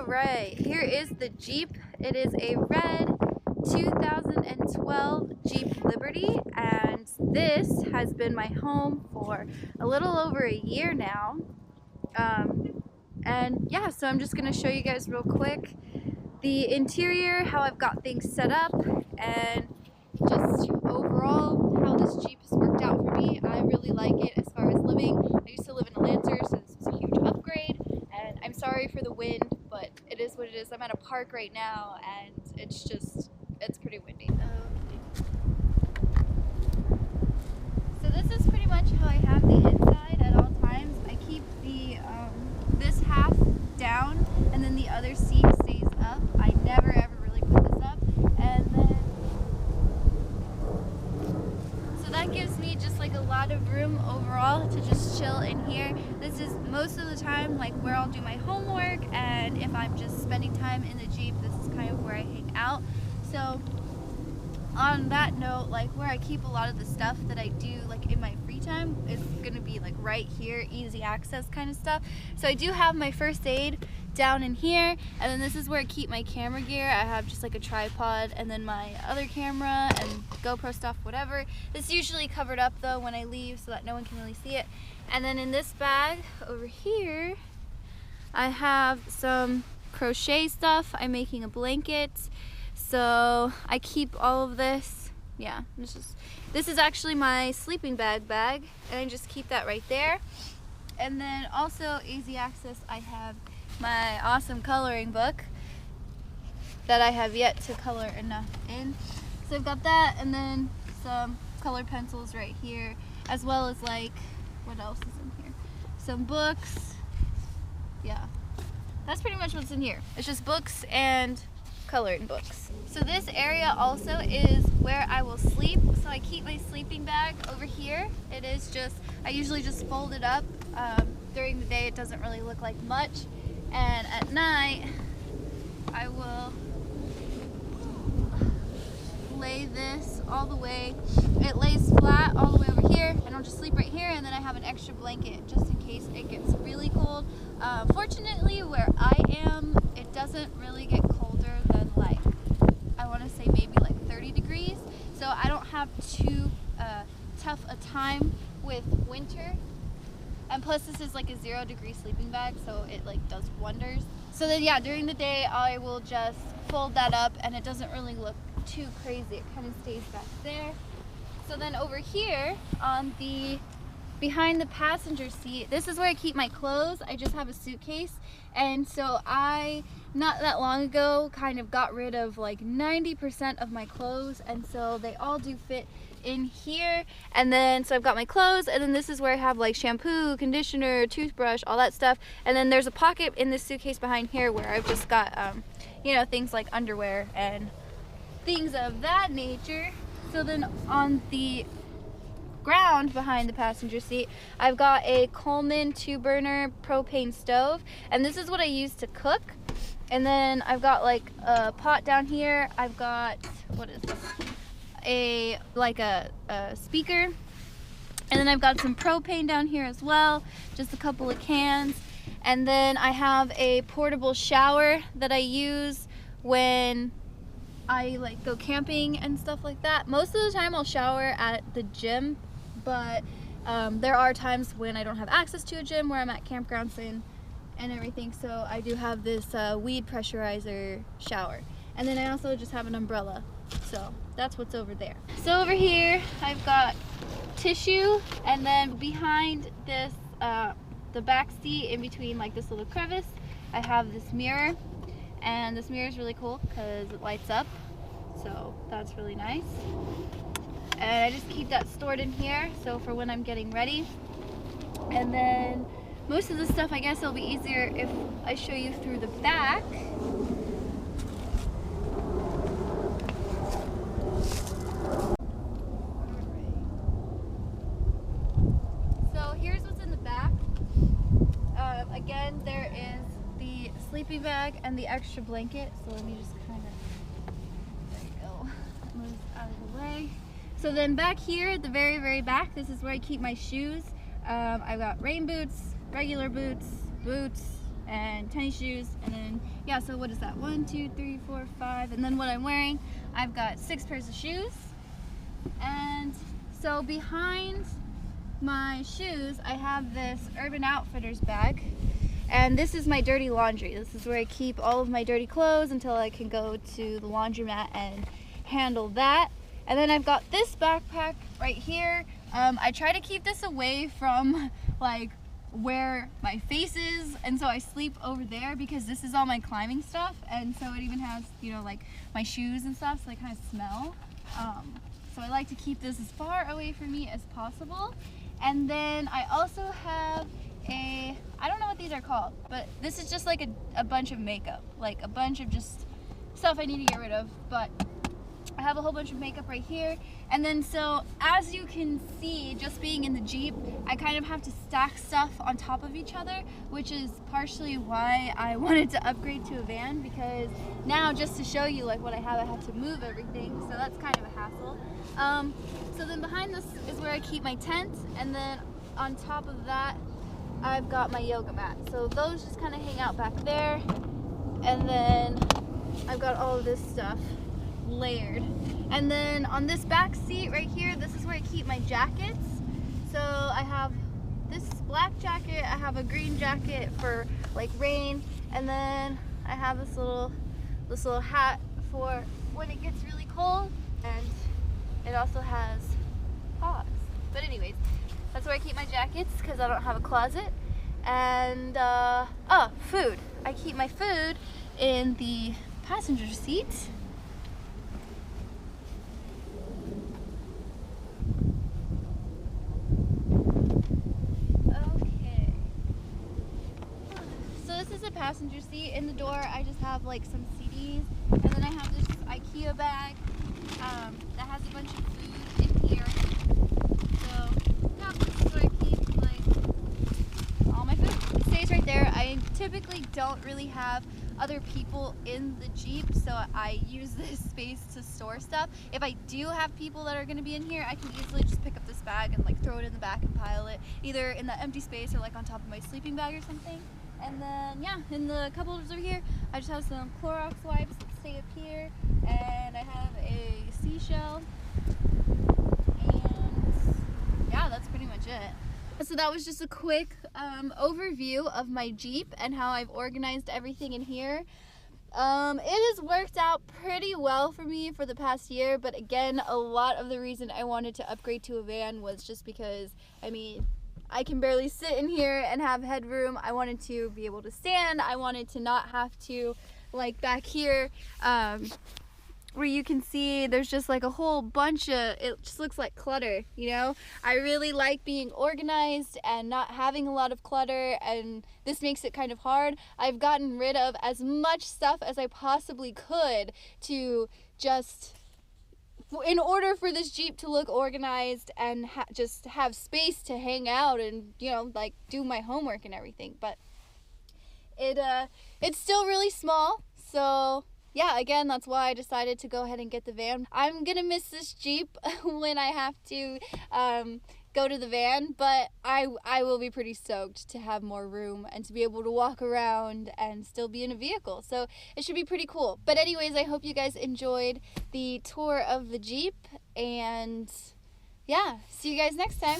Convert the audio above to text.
Alright, here is the Jeep. It is a red 2012 Jeep Liberty, and this has been my home for a little over a year now. And yeah, so I'm just going to show you guys real quick the interior, how I've got things set up, and just overall how this Jeep has worked out for me. I really like it as far as living. I used to live in a Lancer, so this was a huge upgrade, and I'm sorry for the wind, but it is what it is. I'm at a park right now, and it's pretty windy. So this is pretty much how I have the inside at all times. I keep the this half down, and then the other seat stays up. I never ever really put this up, and then so that gives me just like a lot of room overall to just chill in here. This is most of the time like where I'll do my homework, and if I'm just spending time in the Jeep, this is kind of where I hang out. So on that note, like where I keep a lot of the stuff that I do like in my free time is gonna be like right here, easy access kind of stuff. So I do have my first aid down in here, and then this is where I keep my camera gear. I have just like a tripod and then my other camera and GoPro stuff, whatever. It's usually covered up though when I leave so that no one can really see it. And then in this bag over here, I have some crochet stuff. I'm making a blanket. So I keep all of this. Yeah, this is actually my sleeping bag, and I just keep that right there. And then also easy access, I have my awesome coloring book that I have yet to color enough in. So I've got that, and then some colored pencils right here, as well as like, what else is in here? Some books. Yeah, that's pretty much what's in here. It's just books and coloring books. So this area also is where I will sleep. So I keep my sleeping bag over here. It is just, I usually just fold it up. During the day it doesn't really look like much, and at night I will lay this all the way, it lays flat all the way over here, and I'll just sleep right here, and then I have an extra blanket just in case it gets really cold. Fortunately where I am, it doesn't really get colder than like, I want to say maybe like 30 degrees, so I don't have too tough a time with winter. And plus this is like a 0-degree sleeping bag, so it like does wonders. So then yeah, during the day I will just fold that up, and it doesn't really look too crazy. It kind of stays back there. So then over here on the behind the passenger seat, this is where I keep my clothes. I just have a suitcase, and so I not that long ago kind of got rid of like 90% of my clothes, and so they all do fit in here. And then so I've got my clothes, and then this is where I have like shampoo, conditioner, toothbrush, all that stuff. And then there's a pocket in this suitcase behind here where I've just got you know, things like underwear and things of that nature. So then on the ground behind the passenger seat, I've got a Coleman 2-burner propane stove, and this is what I use to cook. And then I've got like a pot down here. I've got, what is this? A speaker. And then I've got some propane down here as well, just a couple of cans. And then I have a portable shower that I use when I like go camping and stuff like that. Most of the time I'll shower at the gym, but there are times when I don't have access to a gym where I'm at campgrounds and everything, so I do have this weed pressurizer shower. And then I also just have an umbrella, so that's what's over there. So over here I've got tissue, and then behind this the back seat, in between like this little crevice, I have this mirror, and this mirror is really cool because it lights up, so that's really nice. And I just keep that stored in here, so for when I'm getting ready. And then most of the stuff, I guess it'll be easier if I show you through the back. So here's what's in the back. Again, there is the sleeping bag and the extra blanket. So let me just kind of, there you go, move out of the way. So then back here at the very, very back, this is where I keep my shoes. I've got rain boots, regular boots, and tennis shoes, and then yeah, so what is that? 1, 2, 3, 4, 5, and then what I'm wearing, I've got 6 pairs of shoes. And so behind my shoes, I have this Urban Outfitters bag, and this is my dirty laundry. This is where I keep all of my dirty clothes until I can go to the laundromat and handle that. And then I've got this backpack right here. I try to keep this away from like where my face is, and so I sleep over there because this is all my climbing stuff, and so it even has, you know, like my shoes and stuff, so they kind of smell. So I like to keep this as far away from me as possible. And then I also have I don't know what these are called, but this is just like a bunch of makeup, like a bunch of just stuff I need to get rid of, but I have a whole bunch of makeup right here. And then so as you can see, just being in the Jeep, I kind of have to stack stuff on top of each other, which is partially why I wanted to upgrade to a van, because now just to show you like what I have to move everything, so that's kind of a hassle. So then behind this is where I keep my tent, and then on top of that I've got my yoga mat. So those just kind of hang out back there, and then I've got all of this stuff layered. And then on this back seat right here, this is where I keep my jackets. So I have this black jacket, I have a green jacket for like rain, and then I have this little hat for when it gets really cold, and it also has paws. But anyways, that's where I keep my jackets because I don't have a closet. And food. I keep my food in the passenger seat. Passenger seat. In the door I just have like some CDs, and then I have this IKEA bag that has a bunch of food in here. So yeah, this is where I keep like all my food. It stays right there. I typically don't really have other people in the Jeep, so I use this space to store stuff. If I do have people that are going to be in here, I can easily just pick up this bag and like throw it in the back and pile it either in the empty space or like on top of my sleeping bag or something. And then yeah, in the cupboards over here, I just have some Clorox wipes that stay up here, and I have a seashell, and yeah, that's pretty much it. So that was just a quick overview of my Jeep and how I've organized everything in here. It has worked out pretty well for me for the past year, but again, a lot of the reason I wanted to upgrade to a van was just because, I mean, I can barely sit in here and have headroom. I wanted to be able to stand. I wanted to not have to, like back here, where you can see there's just like a whole bunch of, it just looks like clutter, you know? I really like being organized and not having a lot of clutter, and this makes it kind of hard. I've gotten rid of as much stuff as I possibly could to just, in order for this Jeep to look organized and just have space to hang out and, you know, like do my homework and everything. But it's still really small, so yeah, again, that's why I decided to go ahead and get the van. I'm gonna miss this Jeep when I have to go to the van, but I will be pretty stoked to have more room and to be able to walk around and still be in a vehicle. So it should be pretty cool. But anyways, I hope you guys enjoyed the tour of the Jeep, and yeah, see you guys next time.